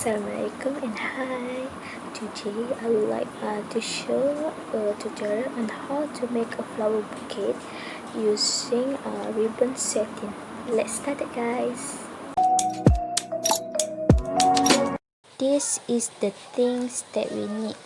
Assalamualaikum and hi. Today I would like to show a tutorial on how to make a flower bouquet using ribbon satin. Let's start it, guys. This is the things that we need.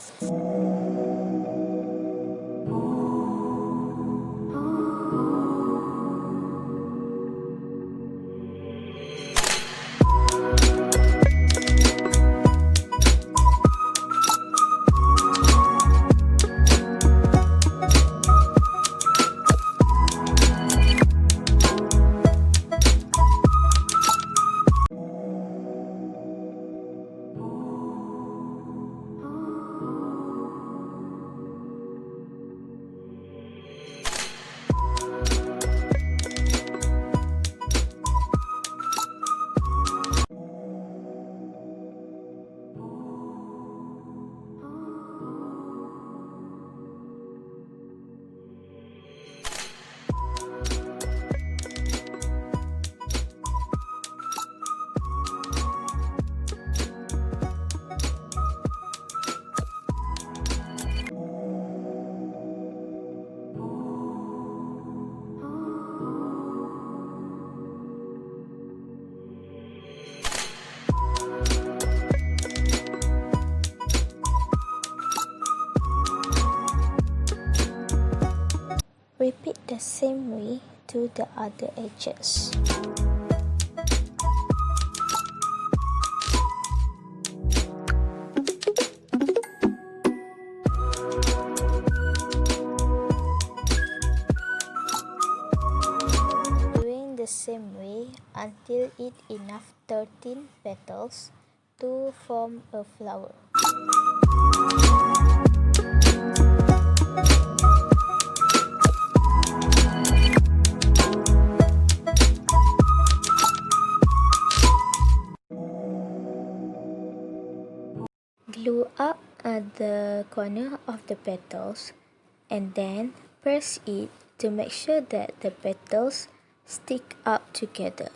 Repeat the same way to the other edges. Doing the same way until it enough 13 petals to form a flower. Glue up at the corner of the petals and then press it to make sure that the petals stick up together.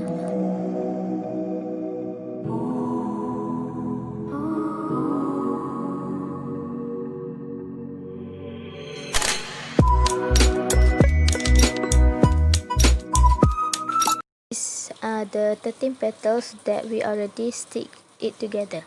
These are the 13 petals that we already stick it together.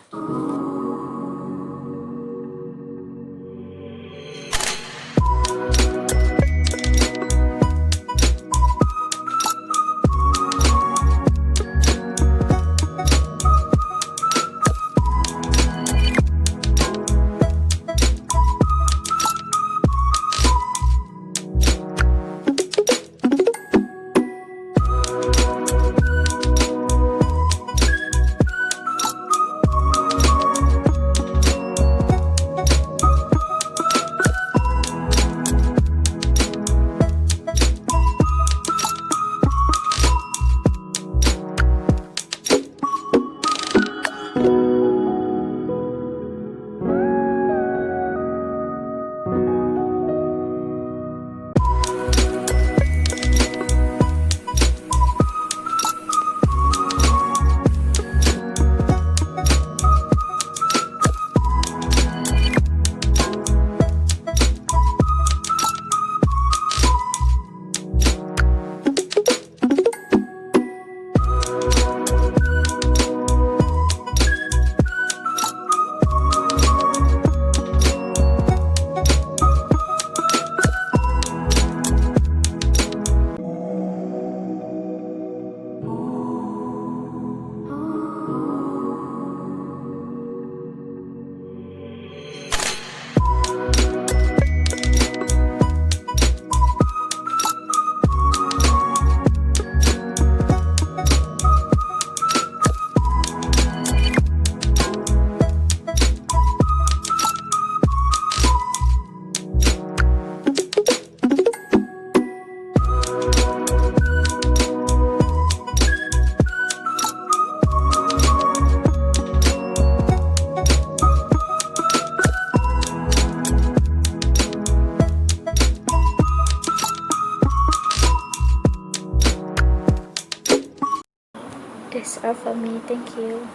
That's all for me. Thank you.